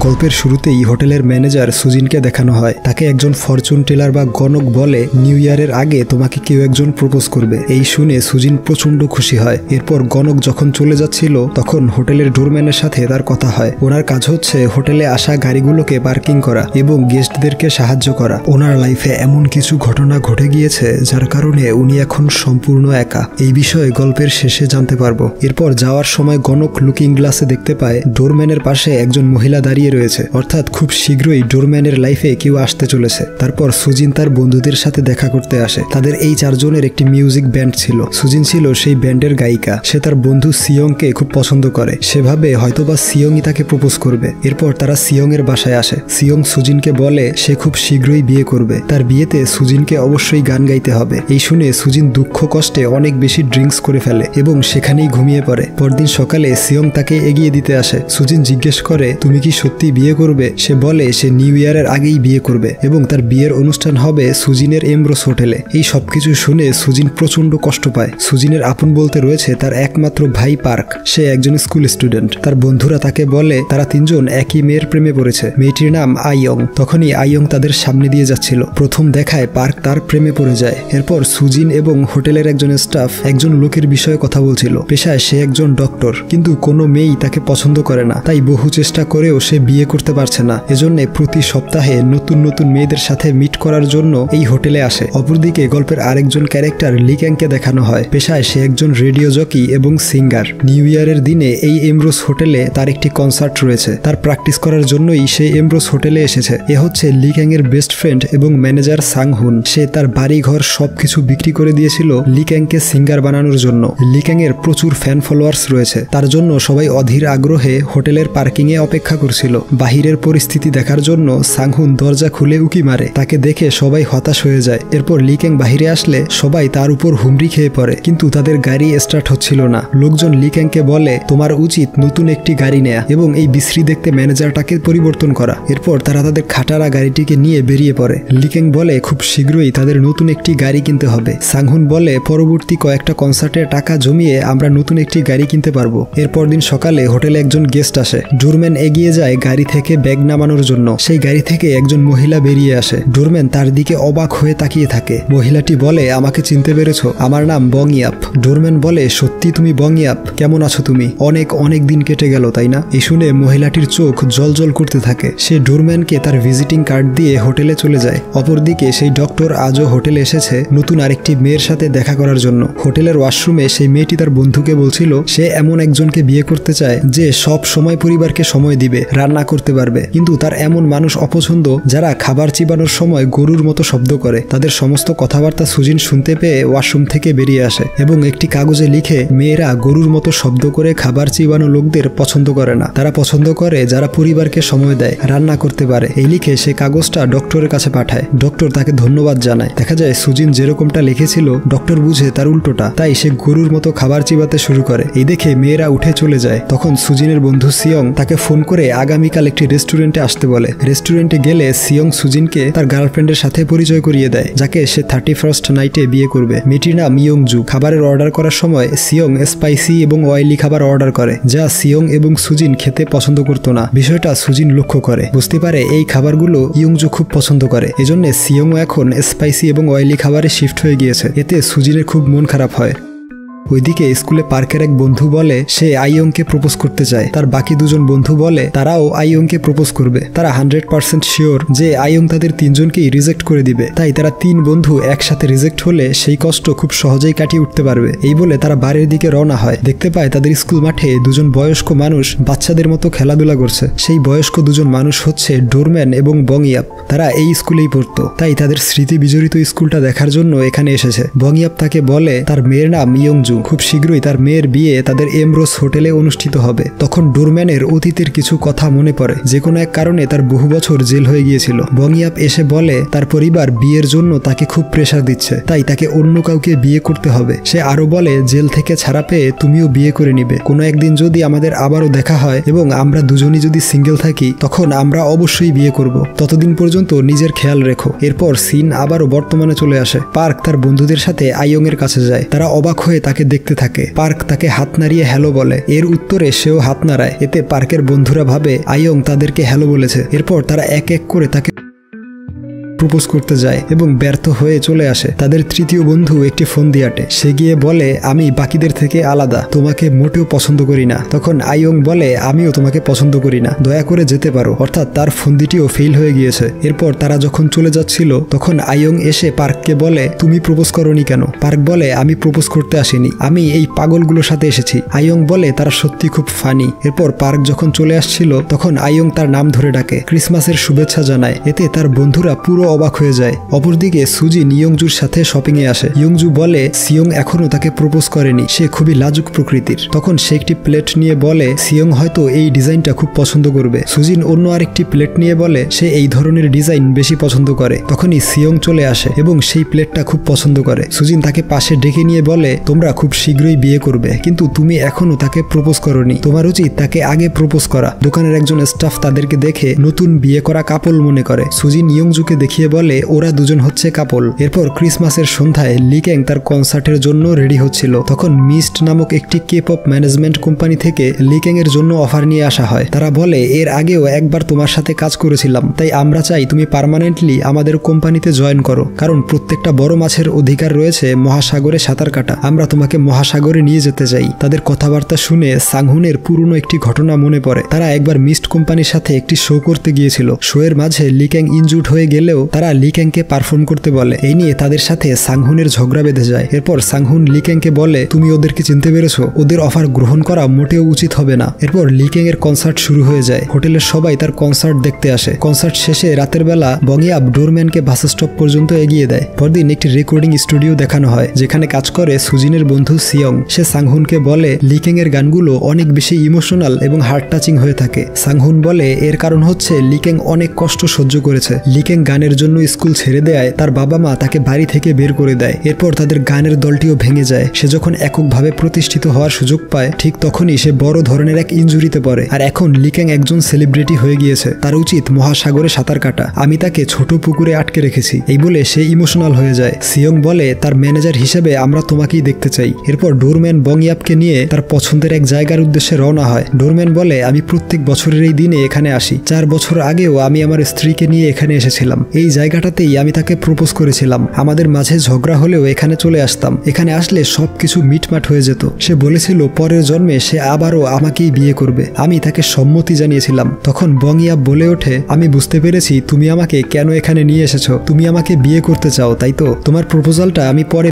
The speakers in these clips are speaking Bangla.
গল্পের শুরুতেই হোটেলের ম্যানেজার সুজিনকে দেখানো হয়। তাকে একজন ফরচুন টেলার বা গণক বলে নিউ ইয়ারের আগে তোমাকে কেউ একজন প্রপোজ করবে। এই শুনে সুজিন প্রচন্ড খুশি হয়। এরপর গণক যখন চলে যাচ্ছিল তখন হোটেলের ডোরম্যানের সাথে তার কথা হয়। ওনার কাজ হচ্ছে হোটেলে আসা গাড়িগুলোকে পার্কিং করা এবং গেস্টদেরকে সাহায্য করা। ওনার লাইফে এমন কিছু ঘটনা ঘটে গিয়েছে যার কারণে উনি এখন সম্পূর্ণ একা। এই বিষয়ে গল্পের শেষে জানতে পারবো। এরপর যাওয়ার সময় গণক লুকিং গ্লাসে দেখতে পায় ডোরম্যানের পাশে একজন মহিলা দাঁড়িয়ে রয়েছে, অর্থাৎ খুব শীঘ্রই ডোরম্যানের লাইফে কেউ আসতে চলেছে। তারপর সুজিন তার বন্ধুদের সাথে দেখা করতে আসে। তাদের এই চারজনের একটি মিউজিক ব্যান্ড ছিল। সুজিন ছিল সেই ব্যান্ডের গায়িকা। সে তার বন্ধু সিয়ংকে খুব পছন্দ করে। সেভাবে হয়তোবা সিয়ংই তাকে প্রপোজ করবে। এরপর তারা সিয়ং এর বাসায় আসে। সিয়ং সুজিনকে বলে সে খুব শীঘ্রই বিয়ে করবে। তার বিয়েতে সুজিনকে অবশ্যই গান গাইতে হবে। এই শুনে সুজিন দুঃখ কষ্টে অনেক বেশি ড্রিঙ্কস করে ফেলে এবং সেখানেই ঘুমিয়ে পড়ে। পরদিন সকালে সিয়ং তাকে এগিয়ে দিতে আসে। সুজিন জিজ্ঞেস করে তুমি কি সত্যি বিয়ে করবে? সে বলে সে নিউ ইয়ারের আগেই বিয়ে করবে এবং তার বিয়ের অনুষ্ঠান হবে সুজিনের এমব্রোস হোটেলে। এই সবকিছু শুনে সুজিন প্রচন্ড কষ্ট পায়। সুজিনের আপন বলতে রয়েছে তার একমাত্র ভাই পার্ক। সে একজন স্কুল স্টুডেন্ট। তার বন্ধুরা তাকে বলে তারা তিনজন একই মেয়ের প্রেমে পড়েছে। মেয়েটির নাম আইয়ং। তখনই আইয়ং তাদের সামনে দিয়ে যাচ্ছিল। প্রথম দেখায় পার্ক তার প্রেমে পড়ে যায়। এরপর সুজিন এবং হোটেলের একজন স্টাফ একজন লোকের বিষয়ে কথা বলছিল। পেশায় সে একজন ডক্টর, কিন্তু কোনো মেয়েই তাকে পছন্দ করে না। তাই বহু চেষ্টা করেও সে বিয়ে করতে পারছে না। এজন্য প্রতি সপ্তাহে নতুন নতুন মেয়েদের সাথে মিট করার জন্য এই হোটেলে আসে। অপরদিকে গল্পের আরেকজন ক্যারেক্টার লিক্যাংকে দেখানো হয়। পেশায় সে একজন রেডিও জকি এবং সিঙ্গার। নিউ ইয়ারের দিনে এই এমব্রোস হোটেলে তার একটি কনসার্ট রয়েছে। তার প্র্যাকটিস করার জন্যই সে এমব্রোস হোটেলে এসেছে। এ হচ্ছে লিক্যাং এর বেস্ট ফ্রেন্ড এবং ম্যানেজার সাংহুন। সে তার বাড়ি ঘর সবকিছু বিক্রি করে দিয়েছিল লিক্যাংকে সিঙ্গার বানানোর জন্য। লিক্যাং এর প্রচুর ফ্যান ফলোয়ার্স রয়েছে। তার জন্য সবাই অধীর আগ্রহে হোটেলের পার্কিং এ অপেক্ষা করছিল। বাহিরের পরিস্থিতি দেখার জন্য সাংহুন দরজা খুলে উকি মারে। তাকে দেখে সবাই হতাশ হয়ে যায়। এরপর লিক্যাং বাহিরে আসলে সবাই তার উপর হুমড়ি খেয়ে পড়ে, কিন্তু তাদের গাড়ি স্টার্ট হচ্ছিল না। লোকজন লিক্যাংকে বলে তোমার উচিত নতুন একটি গাড়ি নেয়া এবং এই বিশ্রী দেখতে ম্যানেজারটাকে পরিবর্তন করা। এরপর তারা তাদের খাটারা গাড়িটিকে নিয়ে বেরিয়ে পড়ে। লিক্যাং বলে খুব শীঘ্রই তাদের নতুন একটি গাড়ি কিনতে হবে। সাংহুন বলে পরবর্তী কয়েকটা কনসার্টের টাকা জমিয়ে আমরা নতুন একটি গাড়ি কিনতে পারবো। এরপর দিন সকালে হোটেলে একজন গেস্ট আসে। ডোরম্যান এগিয়ে যায় গাড়ি থেকে ব্যাগ নামানোর জন্য। সেই গাড়ি থেকে একজন মহিলা বেরিয়ে আসে। ডোরম্যান তার দিকে অবাক হয়ে তাকিয়ে থাকে। মহিলাটি বলে আমাকে চিনতে পেরেছো? আমার নাম বং ইয়াপ। ডোরম্যান বলে সত্যি তুমি বং ইয়াপ? কেমন আছো তুমি? অনেক অনেক দিন কেটে গেল তাই না? এই শুনে মহিলাটির চোখ জলজল করতে থাকে। সে ডোরম্যানকে তার ভিজিটিং কার্ড দিয়ে হোটেলে চলে যায়। অপরদিকে সেই ডক্টর আজও হোটেলে এসেছে নতুন আরেকটি মেয়ের সাথে দেখা করার জন্য। হোটেলের ওয়াশরুমে সেই মেয়েটি তার বন্ধুকে বলছিল সে এমন একজনকে বিয়ে করতে চায় যে সব সময় পরিবারকে সময় দিবে, রান্না করতে পারবে। কিন্তু তার এমন মানুষ অপছন্দ যারা খাবার চিবানোর সময় গরুর মতো শব্দ করে। তাদের সমস্ত কথাবার্তা সুজিন শুনতে পেয়ে ওয়াশরুম থেকে বেরিয়ে আসে এবং একটি কাগজে লিখে মেয়েরা গরুর মতো শব্দ করে খাবার চিবানো লোকদের পছন্দ করে না। তারা পছন্দ করে যারা পরিবারকে সময় দেয়, রান্না করতে পারে। এই লিখে সে কাগজটা ডক্টরের কাছে পাঠায়। ডক্টর তাকে ধন্যবাদ জানায়। দেখা যায় সুজিন যেরকমটা লিখেছিল ডক্টর বুঝে তার উল্টোটা। তাই সে গরুর মতো খাবার চিবাতে শুরু করে। এই দেখে মেয়েরা উঠে চলে যায়। তখন সুজিনের বন্ধু সিয়ং তাকে ফোন করে আগামীকাল একটি রেস্টুরেন্টে আসতে বলে। রেস্টুরেন্টে গেলে সিয়ং সুজিনকে তার গার্লফ্রেন্ডের সাথে পরিচয় করিয়ে দেয়, যাকে সে 31st নাইটে বিয়ে করবে। মেয়েটির নাম ইয়ংজু। খাবারের অর্ডার করার সময় সিয়ং স্পাইসি এবং অয়েলি খাবার অর্ডার করে, যা সিয়ং এবং সুজিন খেতে পছন্দ করতো না। বিষয়টা সুজিন লক্ষ্য করে। বুঝতে পারে এই খাবারগুলো ইয়ংজু খুব পছন্দ করে। এজন্য সিয়ংও এখন স্পাইসি এবং অয়েলি খাবারে শিফট হয়ে গিয়েছে। এতে সুজিনের খুব মন খারাপ হয়। ওইদিকে স্কুলে পার্কের এক বন্ধু বলে সে আইয়ংকে প্রপোজ করতে চায়। তার বাকি দুজন বন্ধু বলে তারাও আইয়ংকে প্রপোজ করবে। তারা 100% শিওর যে আইয়ং তাদের তিনজনকেই রিজেক্ট করে দিবে। তাই তারা তিন বন্ধু একসাথে রিজেক্ট হলে সেই কষ্ট খুব সহজেই কাটিয়ে উঠতে পারবে। এই বলে তারা বাড়ির দিকে রওনা হয়। দেখতে পায় তাদের স্কুল মাঠে দুজন বয়স্ক মানুষ বাচ্চাদের মতো খেলাধুলা করছে। সেই বয়স্ক দুজন মানুষ হচ্ছে ডোরম্যান এবং বং ইয়াপ। তারা এই স্কুলেই পড়তো। তাই তাদের স্মৃতি বিজড়িত স্কুলটা দেখার জন্য এখানে এসেছে। বং ইয়াপ তাকে বলে তার মেয়ের নাম ইয়ংজু। খুব শীঘ্রই তার মেয়ের বিয়ে তাদের এমব্রোস হোটেলে অনুষ্ঠিত হবে। তখন ডোরম্যানের অতীতের কিছু কথা মনে পড়ে। যে কোনো এক কারণে তার বহু বছর জেল হয়ে গিয়েছিল। বং ইয়াপ এসে বলে তার পরিবার বিয়ের জন্য তাকে খুব প্রেসার দিচ্ছে, তাই তাকে অন্য কাউকে বিয়ে করতে হবে। সে আরো বলে জেল থেকে ছাড়া পেয়ে তুমিও বিয়ে করে নিবে। কোনো একদিন যদি আমাদের আবারও দেখা হয় এবং আমরা দুজনই যদি সিঙ্গেল থাকি তখন আমরা অবশ্যই বিয়ে করব। ততদিন পর্যন্ত নিজের খেয়াল রেখো। এরপর সিন আবারও বর্তমানে চলে আসে। পার্ক তার বন্ধুদের সাথে আইয়ং এর কাছে যায়। তারা অবাক হয়ে তাকে দেখতে থাকে। পার্ক তাকে হাত নাড়িয়ে হ্যালো বলে। এর উত্তরে সেও হাত নাড়ায়। এতে পার্কের বন্ধুরা ভাবে আয়ং তাদেরকে হ্যালো বলেছে। এরপর তারা এক এক করে তাকে প্রপোজ করতে যায় এবং ব্যর্থ হয়ে চলে আসে। তাদের তৃতীয় বন্ধু একটি ফোন দিয়ে আটে। সে গিয়ে বলে, আমি বাকিদের থেকে আলাদা, তোমাকে মোটেও পছন্দ করি না। তখন আয়ং বলে, আমিও তোমাকে পছন্দ করি না, দয়া করে যেতে পারো। অর্থাৎ তার ফন্দিটিও ফেল হয়ে গিয়েছে। এরপর তারা যখন চলে যাচ্ছিল তখন আয়ং এসে পার্ককে বলে, তুমি প্রপোজ করোনি কেন? পার্ক বলে, আমি প্রপোজ করতে আসিনি, আমি এই পাগলগুলোর সাথে এসেছি। আয়ং বলে, তারা সত্যি খুব ফানি। এরপর পার্ক যখন চলে আসছিল তখন আয়ং তার নাম ধরে ডাকে, ক্রিসমাসের শুভেচ্ছা জানায়। এতে তার বন্ধুরা পুরো অবাক হয়ে যায়। অপরদিকে সুজিন ইয়ংজুর সাথে শপিং এ আসে। ইয়ংজু বলে সিয়ং এখনো তাকে প্রপোজ করেনি, সে খুবই লাজুক প্রকৃতির। তখন সে একটি প্লেট নিয়ে বলে সিয়ং হয়তো এই ডিজাইনটা খুব পছন্দ করবে। সুজিন অন্য আরেকটি প্লেট নিয়ে বলে সে এই ধরনের ডিজাইন বেশি পছন্দ করে। তখনই সিয়ং চলে আসে এবং সেই প্লেটটা খুব পছন্দ করে। সুজিন তাকে পাশে ডেকে নিয়ে বলে, তোমরা খুব শীঘ্রই বিয়ে করবে, কিন্তু তুমি এখনো তাকে প্রপোজ করোনি, তোমার উচিত তাকে আগে প্রপোজ করা। দোকানের একজন স্টাফ তাদেরকে দেখে নতুন বিয়ে করা কাপল মনে করে। সুজিন ইয়ংজুকে দেখিয়ে বলে ওরা দুজন হচ্ছে কাপল। এরপর ক্রিসমাসের সন্ধ্যায় লিক্যাং তার কনসার্টের জন্য রেডি হচ্ছিল। তখন মিস্ট নামক একটি কে-পপ ম্যানেজমেন্ট কোম্পানি থেকে লিক্যাং এর জন্য অফার নিয়ে আসা হয়। তারা বলে, এর আগেও একবার তোমার সাথে কাজ করেছিলাম, তাই আমরা চাই তুমি পার্মানেন্টলি আমাদের কোম্পানিতে জয়েন করো, কারণ প্রত্যেকটা বড় মাছের অধিকার রয়েছে মহাসাগরে সাঁতার কাটা। আমরা তোমাকে মহাসাগরে নিয়ে যেতে চাই। তাদের কথাবার্তা শুনে সাংহুনের পুরনো একটি ঘটনা মনে পড়ে। তারা একবার মিস্ট কোম্পানির সাথে একটি শো করতে গিয়েছিল। শো এর মাঝে লিক্যাং ইনজুর্ড হয়ে গেলেও তারা লিক্যাংকে পারফর্ম করতে বলে। এই নিয়ে তাদের সাথে সাংহুনের ঝগড়া বেঁধে যায়। এরপর সাংহুন লিক্যাংকে বলে, তুমি ওদেরকে চিনতে পেরেছো, ওদের অফার গ্রহণ করা মোটেও উচিত হবে না। এরপর লিক্যাং এর কনসার্ট শুরু হয়ে যায়। হোটেলের সবাই তার কনসার্ট দেখতে আসে। কনসার্ট শেষে রাতের বেলা বংয়াব ডোরম্যানকে বাস স্টপ পর্যন্ত এগিয়ে দেয়। পরদিন একটি রেকর্ডিং স্টুডিও দেখানো হয় যেখানে কাজ করে সুজিনের বন্ধু সিয়ং। সে সাংহুনকে বলে লিক্যাং এর গানগুলো অনেক বেশি ইমোশনাল এবং হার্ট টাচিং হয়ে থাকে। সাংহুন বলে এর কারণ হচ্ছে লিক্যাং অনেক কষ্ট সহ্য করেছে। লিক্যাং গানের জন্য স্কুল ছেড়ে দেয়, তার বাবা মা তাকে বাড়ি থেকে বের করে দেয়। এরপর তাদের গানের দলটিও ভেঙে যায়। সে যখন এককভাবে প্রতিষ্ঠিত হওয়ার সুযোগ পায় ঠিক তখনই সে বড় ধরনের এক ইনজুরিতে পড়ে। আর এখন লিক্যাং একজন সেলিব্রিটি হয়ে গিয়েছে, তার উচিত মহাসাগরে সাঁতার কাটা, আমি তাকে ছোট পুকুরে আটকে রেখেছি। এই বলে সে ইমোশনাল হয়ে যায়। সিয়ং বলে, তার ম্যানেজার হিসেবে আমরা তোমাকেই দেখতে চাই। এরপর ডোরম্যান বংয়াবকে নিয়ে তার পছন্দের এক জায়গার উদ্দেশ্যে রওনা হয়। ডোরম্যান বলে, আমি প্রত্যেক বছরের এই দিনে এখানে আসি। 4 বছর আগেও আমি আমার স্ত্রীকে নিয়ে এখানে এসেছিলাম। এই জায়গাটাতেই আমি তাকে প্রপোজ করেছিলাম। আমাদের মাঝে ঝগড়া হলেও এখানে চলে আসতাম। এখানে আসলে সবকিছু মিটমাট হয়ে যেত। সে বলেছিল পরের জন্মে সে আবারও আমাকেই বিয়ে করবে। আমি তাকে সম্মতি জানিয়েছিলাম। তখন বংয়াব বলে ওঠে, আমি বুঝতে পেরেছি তুমি আমাকে কেন এখানে নিয়ে এসেছো। তুমি আমাকে বিয়ে করতে চাও, তাই তো? তোমার প্রপোজালটা আমি পরে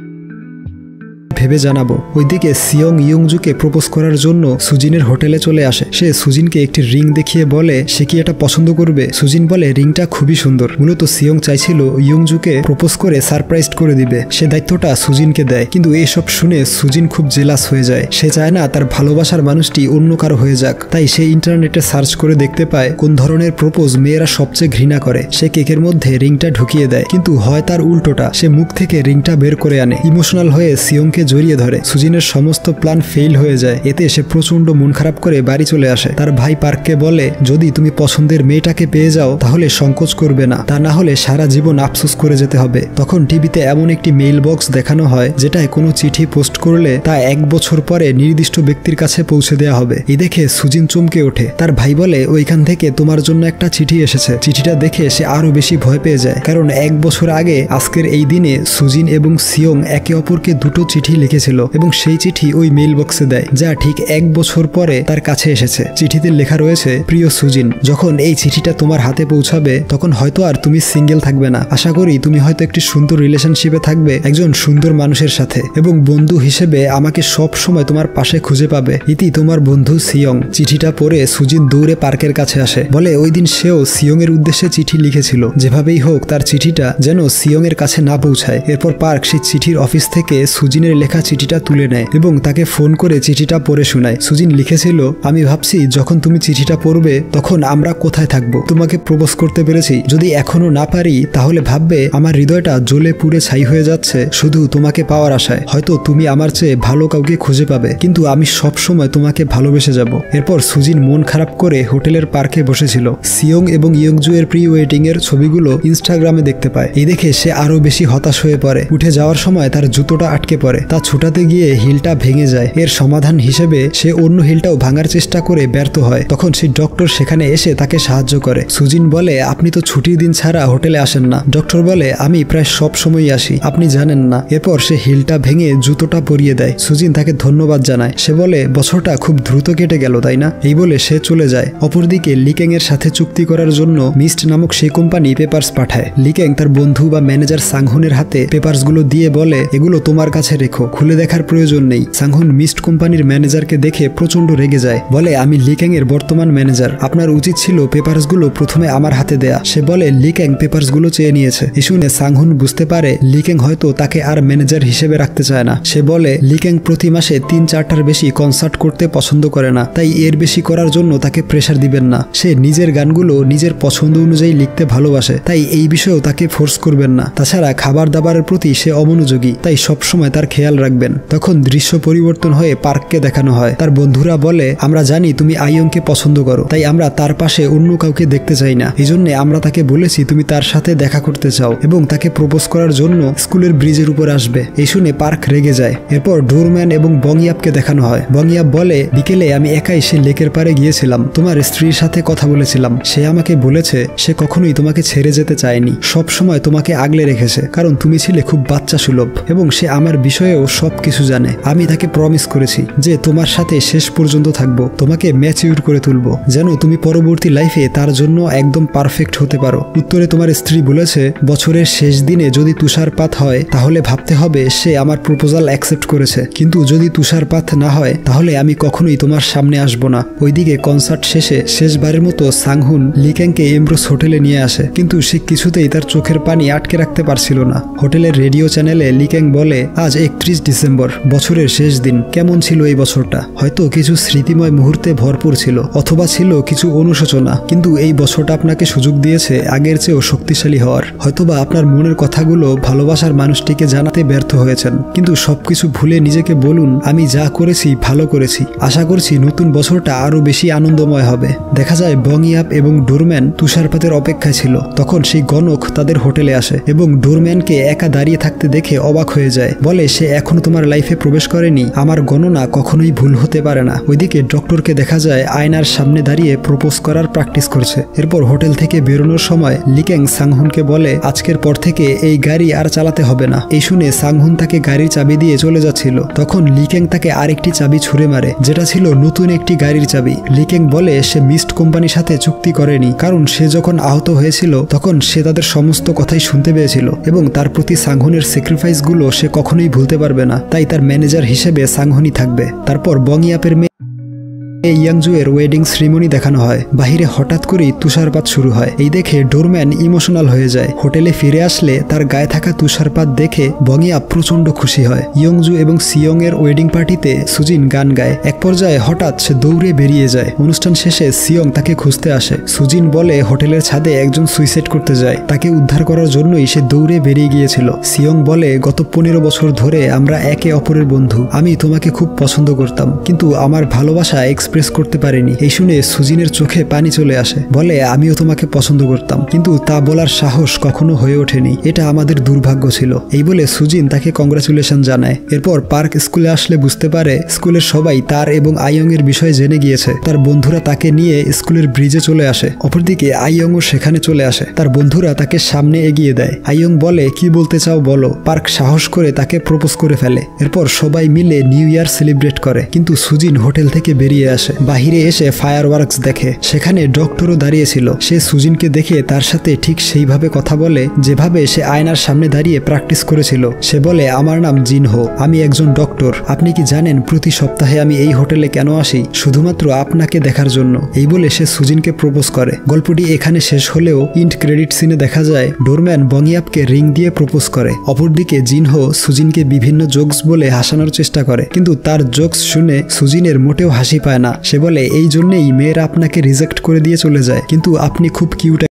ভেবে জানাবো। ওইদিকে সিয়ং ইয়ংজুকে প্রপোজ করার জন্য সুজিনের হোটেলে চলে আসে। সে সুজিনকে একটি রিং দেখিয়ে বলে সে কি এটা পছন্দ করবে। সুজিন বলে রিংটা খুবই সুন্দর। মূলত সিয়ং চাইছিল ইয়ংজুকে প্রপোজ করে সারপ্রাইজ করে দিবে। সে দায়িত্বটা সুজিনকে দেয়, কিন্তু এসব শুনে সুজিন খুব জেলাস হয়ে যায়। সে চায় না তার ভালোবাসার মানুষটি অন্য কারো হয়ে যাক। তাই সে ইন্টারনেটে সার্চ করে দেখতে পায় কোন ধরনের প্রপোজ মেয়েরা সবচেয়ে ঘৃণা করে। সে কেকের মধ্যে রিংটা ঢুকিয়ে দেয়, কিন্তু হয় তার উল্টোটা, সে মুখ থেকে রিংটা বের করে আনে। ইমোশনাল হয়ে সিয়ংকে জড়িয়ে ধরে। সুজিনের সমস্ত প্ল্যান ফেল হয়ে যায়। এতে সে প্রচন্ড মন খারাপ করে বাড়ি চলে আসে। তার ভাই পার্ককে বলে, যদি তুমি পছন্দের মেয়েটাকে পেয়ে যাও তাহলে সংকোচ করবে না, তা না হলে সারা জীবন আফসোস করে যেতে হবে। তখন টিভিতে এমন একটি মেইল বক্স দেখানো হয় যেটায় কোনো চিঠি পোস্ট করলে তা 1 বছর পরে নির্দিষ্ট ব্যক্তির কাছে পৌঁছে দেওয়া হবে। এই দেখে সুজিন চমকে ওঠে। তার ভাই বলে, ওইখান থেকে তোমার জন্য একটা চিঠি এসেছে। চিঠিটা দেখে সে আরো বেশি ভয় পেয়ে যায়, কারণ 1 বছর আগে আজকের এই দিনে সুজিন এবং সিয়ং একে অপরকে 2টো চিঠি লিখেছিল এবং সেই চিঠি ওই মেইল বক্সে দেয়, যা ঠিক 1 বছর পরে তার কাছে এসেছে। চিঠিতে লেখা রয়েছে, প্রিয় সুজিন, যখন এই চিঠিটা তোমার হাতে পৌঁছাবে তখন হয়তো আর তুমি সিঙ্গেল থাকবে না। আশা করি তুমি হয়তো একটি সুন্দর রিলেশনশিপে থাকবে একজন সুন্দর মানুষের সাথে, এবং বন্ধু হিসেবে আমাকে সব সময় তোমার পাশে খুঁজে পাবে। ইতি তোমার বন্ধু সিয়ং। চিঠিটা পড়ে সুজিন দৌড়ে পার্কের কাছে আসে। বলে ওই দিন সেও সিয়ং এর উদ্দেশ্যে চিঠি লিখেছিল, যেভাবেই হোক তার চিঠিটা যেন সিয়ং এর কাছে না পৌঁছায়। এরপর পার্ক সেই চিঠির অফিস থেকে সুজিনের লেখা চিঠিটা তুলে নেয় এবং তাকে ফোন করে চিঠিটা পড়ে শোনায়। সুজিন লিখেছিল, আমি ভাবছি যখন তুমি চিঠিটা পড়বে তখন আমরা কোথায় থাকবো। তোমাকে প্রপোজ করতে পেরেছি, যদি এখনো না পারি তাহলে ভাববে আমার হৃদয়টা জ্বলে পুড়ে ছাই হয়ে যাচ্ছে শুধু তোমাকে পাওয়ার আশায়। হয়তো তুমি আমার চেয়ে ভালো কাউকে খুঁজে পাবে, কিন্তু আমি সব সময় তোমাকে ভালোবেসে যাব। এরপর সুজিন মন খারাপ করে হোটেলের পার্কে বসেছিল। সিয়ং এবং ইয়ংজু এর প্রি ওয়েডিং এর ছবিগুলো ইনস্টাগ্রামে দেখতে পায়। এই দেখে সে আরো বেশি হতাশ হয়ে পড়ে। উঠে যাওয়ার সময় তার জুতোটা আটকে পড়ে। তা তা ছুটাতে গিয়ে হিলটা ভেঙে যায়। এর সমাধান হিসেবে সে অন্য হিলটাও ভাঙার চেষ্টা করে ব্যর্থ হয়। তখন সেই ডক্টর সেখানে এসে তাকে সাহায্য করে। সুজিন বলে, আপনি তো ছুটির দিন ছাড়া হোটেলে আসেন না। ডক্টর বলে, আমি প্রায় সব সময়ই আসি, আপনি জানেন না। এরপর সে হিলটা ভেঙে জুতোটা পরিয়ে দেয়। সুজিন তাকে ধন্যবাদ জানায়। সে বলে, বছরটা খুব দ্রুত কেটে গেল তাই না? এই বলে সে চলে যায়। অপরদিকে লিকেং এর সাথে চুক্তি করার জন্য মিস্ট নামক সেই কোম্পানি পেপারস পাঠায়। লিকেং তার বন্ধু বা ম্যানেজার সাংহুনের হাতে পেপারসগুলো দিয়ে বলে, এগুলো তোমার কাছে রেখো, খুলে দেখার প্রয়োজন নেই। সাংহুন মিস্ট কোম্পানির ম্যানেজারকে দেখে প্রচন্ড রেগে যায়। বলে, আমি লিকেং এর বর্তমান ম্যানেজার, আপনার উচিত ছিল পেপারসগুলো প্রথমে আমার হাতে দেয়া। সে বলে, লিকেং পেপারসগুলো চেয়ে নিয়েছে। এই শুনে সাংহুন বুঝতে পারে লিকেং হয়তো তাকে আর ম্যানেজার হিসেবে রাখতে চায় না। সে বলে, লিকেং প্রতি মাসে 3-4টার বেশি কনসার্ট করতে পছন্দ করে না, তাই এর বেশি করার জন্য তাকে প্রেশার দিবেন না। সে নিজের গানগুলো নিজের পছন্দ অনুযায়ী লিখতে ভালোবাসে, তাই এই বিষয়েও তাকে ফোর্স করবেন না। তাছাড়া খাবার দাবারের প্রতি সে অমনোযোগী, তাই সবসময় তার খেয়াল রাখবেন। তখন দৃশ্য পরিবর্তন হয়ে পার্ককে দেখানো হয়। তার বন্ধুরা বলে, আমরা জানি তুমি আইয়ংকে পছন্দ করো, তাই আমরা তার পাশে অন্য কাউকে দেখতে চাই না। এই জন্য আমরা তাকে বলেছি তুমি তার সাথে দেখা করতে চাও এবং তাকে প্রপোজ করার জন্য স্কুলের ব্রিজের উপর আসবে। এই শুনে পার্ক রেগে যায়। এরপর ডোরম্যান এবং বংইয়াপকে দেখানো হয়। বংইয়াপ বলে, বিকেলে আমি একাই সে লেকের পাড়ে গিয়েছিলাম, তোমার স্ত্রীর সাথে কথা বলেছিলাম। সে আমাকে বলেছে সে কখনোই তোমাকে ছেড়ে যেতে চায়নি, সব সময় তোমাকে আগলে রেখেছে, কারণ তুমি ছিলে খুব বাচ্চা সুলভ এবং সে আমার বিষয়েও সবকিছু জানে। আমি তাকে প্রমিস করেছি যে তোমার সাথে শেষ পর্যন্ত থাকবো, তোমাকে ম্যাচিউর করে তুলবো, যেন তুমি পরবর্তী লাইফে তার জন্য একদম পারফেক্ট হতে পারো। উত্তরে তোমার স্ত্রী বলেছে, বছরের শেষ দিনে যদি তুষারপাত হয় তাহলে ভাবতে হবে সে আমার প্রপোজাল অ্যাকসেপ্ট করেছে, কিন্তু যদি তুষারপাত না হয় তাহলে আমি কখনোই তোমার সামনে আসবো না। ওইদিকে কনসার্ট শেষে শেষবারের মতো সাংহুন লিকেংকে এমব্রোস হোটেলে নিয়ে আসে, কিন্তু সে কিছুতেই তার চোখের পানি আটকে রাখতে পারছিল না। হোটেলের রেডিও চ্যানেলে লিকেং বলে, আজ 31 ডিসেম্বর, বছরের শেষ দিন। কেমন ছিল এই বছরটা? হয়তো কিছু স্মৃতিময় মুহূর্তে ভরপুর ছিল, অথবা ছিল কিছু অনুশোচনা, কিন্তু এই বছরটা আপনাকে সুযোগ দিয়েছে আগের চেয়েও শক্তিশালী হওয়ার। হয়তোবা আপনার মনের কথাগুলো ভালোবাসার মানুষটিকে জানাতে ব্যর্থ হয়েছেন, কিন্তু সবকিছু ভুলে নিজেকে বলুন, আমি যা করেছি ভালো করেছি। আশা করছি নতুন বছরটা আরো বেশি আনন্দময় হবে। দেখা যায় বংইয়াপ এবং ডোরম্যান তুষারপাতের অপেক্ষায় ছিল। তখন সেই গণক তাদের হোটেলে আসে এবং ডোরম্যানকে একা দাঁড়িয়ে থাকতে দেখে অবাক হয়ে যায়। বলে, সে এখনো তোমার লাইফে প্রবেশ করেনি, আমার গণনা কখনোই ভুল হতে পারে না। ওইদিকে ডক্টরকে দেখা যায় আয়নার সামনে দাঁড়িয়ে প্রপোজ করার প্র্যাকটিস করছে। এরপর হোটেল থেকে বেরোনোর সময় লিকেং সাংহুনকে বলে, আজকের পর থেকে এই গাড়ি আর চালাতে হবে না। এই শুনে সাংহুন তাকে গাড়ির চাবি দিয়ে চলে যাচ্ছিল। তখন লিকেং তাকে আরেকটি চাবি ছুঁড়ে মারে, যেটা ছিল নতুন একটি গাড়ির চাবি। লিকেং বলে সে মিস্ট কোম্পানির সাথে চুক্তি করেনি, কারণ সে যখন আহত হয়েছিল তখন সে তাদের সমস্ত কথাই শুনতে পেয়েছিল এবং তার প্রতি সাংহুনের স্যাক্রিফাইস গুলো সে কখনোই ভুলতে পারবে না, তাই তার ম্যানেজার হিসেবে সাংহুনই থাকবে। তারপর বংইয়াপের ইয়াংজু এর ওয়েডিং সেরিমনি দেখানো হয়। বাহিরে হঠাৎ করেই তুষারপাত শুরু হয়। এই দেখে ডোরম্যান ইমোশনাল হয়ে যায়। হোটেলে ফিরে আসলে তার গায়ে থাকা তুষারপাত দেখে বংইয়াপ প্রচন্ড খুশি হয়। ইয়ংজু এবং সিয়ং এর ওয়েডিং পার্টিতে সুজিন গান গায়। এক পর্যায়ে হঠাৎ সে দৌড়ে বেরিয়ে যায়। অনুষ্ঠান শেষে সিয়ং তাকে খুঁজতে আসে। সুজিন বলে হোটেলের ছাদে একজন সুইসাইড করতে যায়, তাকে উদ্ধার করার জন্যই সে দৌড়ে বেরিয়ে গিয়েছিল। সিয়ং বলে, গত 15 বছর ধরে আমরা একে অপরের বন্ধু, আমি তোমাকে খুব পছন্দ করতাম, কিন্তু আমার ভালোবাসা এক্সপ্রেস করতে পারিনি। এই শুনে সুজিনের চোখে পানি চলে আসে। বলে, আমিও তোমাকে পছন্দ করতাম, কিন্তু তা বলার সাহস কখনো হয়ে ওঠেনি, এটা আমাদের দুর্ভাগ্য ছিল। এই বলে সুজিন তাকে কংগ্রাচুলেশন জানায়। এরপর পার্ক স্কুলে আসলে বুঝতে পারে স্কুলের সবাই তার এবং আইয়ং এর বিষয়ে জেনে গিয়েছে। তার বন্ধুরা তাকে নিয়ে স্কুলের ব্রিজে চলে আসে। অপরদিকে আইয়ংও সেখানে চলে আসে। তার বন্ধুরা তাকে সামনে এগিয়ে দেয়। আইয়ং বলে, কি বলতে চাও বলো। পার্ক সাহস করে তাকে প্রপোজ করে ফেলে। এরপর সবাই মিলে নিউ ইয়ার সেলিব্রেট করে, কিন্তু সুজিন হোটেল থেকে বেরিয়ে আসে। বাহিরে এসে ফায়ারওয়ার্কস দেখে, সেখানে ডক্টরও দাঁড়িয়েছিল। সে সুজিনকে দেখে তার সাথে ঠিক সেইভাবে কথা বলে যেভাবে সে আয়নার সামনে দাঁড়িয়ে প্র্যাকটিস করেছিল। সে বলে, আমার নাম জিনহো, আমি একজন ডক্টর। আপনি কি জানেন প্রতি সপ্তাহে আমি এই হোটেলে কেন আসি? শুধুমাত্র আপনাকে দেখার জন্য। এই বলে সে সুজিনকে প্রপোজ করে। গল্পটি এখানে শেষ হলেও ইন্ড ক্রেডিট সিনে দেখা যায় ডোরম্যান বংইয়াপকে রিং দিয়ে প্রপোজ করে। অপরদিকে জিনহো সুজিনকে বিভিন্ন জোকস বলে হাসানোর চেষ্টা করে, কিন্তু তার জোকস শুনে সুজিনের মোটেও হাসি পায় না। সে বলে, এই জন্যেই মেয়েরা আপনাকে রিজেক্ট করে দিয়ে চলে যায়, কিন্তু আপনি খুব কিউট